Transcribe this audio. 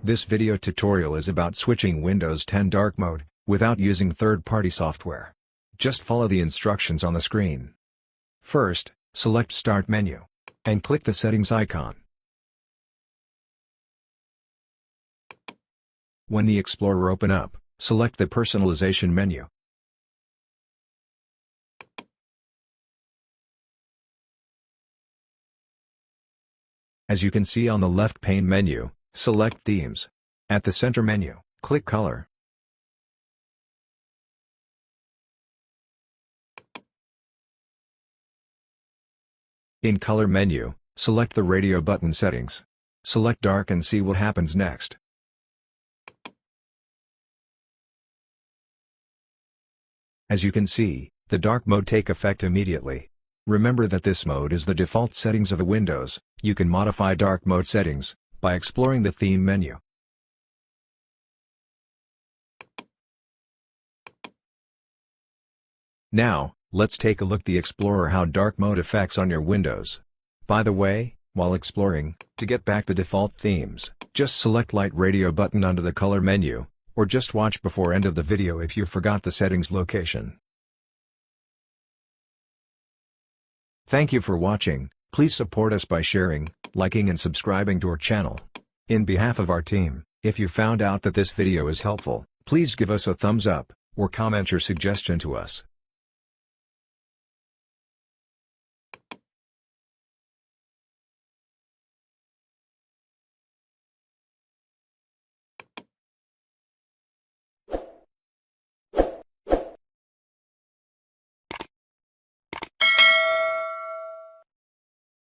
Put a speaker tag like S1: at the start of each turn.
S1: This video tutorial is about switching Windows 10 dark mode, without using third-party software. Just follow the instructions on the screen. First, select Start menu, and click the Settings icon. When the Explorer open up, select the Personalization menu. As you can see on the left pane menu, select Themes. At the center menu, click Color. In Color menu, select the radio button settings. Select Dark and see what happens next. As you can see, the dark mode take effect immediately. Remember that this mode is the default settings of a Windows. You can modify dark mode settings by exploring the Theme menu. Now, let's take a look at the Explorer how dark mode affects on your Windows. By the way, while exploring, to get back the default themes, just select Light Radio button under the Color menu, or just watch before end of the video if you forgot the settings location. Thank you for watching. Please support us by sharing, liking and subscribing to our channel. In behalf of our team, if you found out that this video is helpful, please give us a thumbs up, or comment your suggestion to us.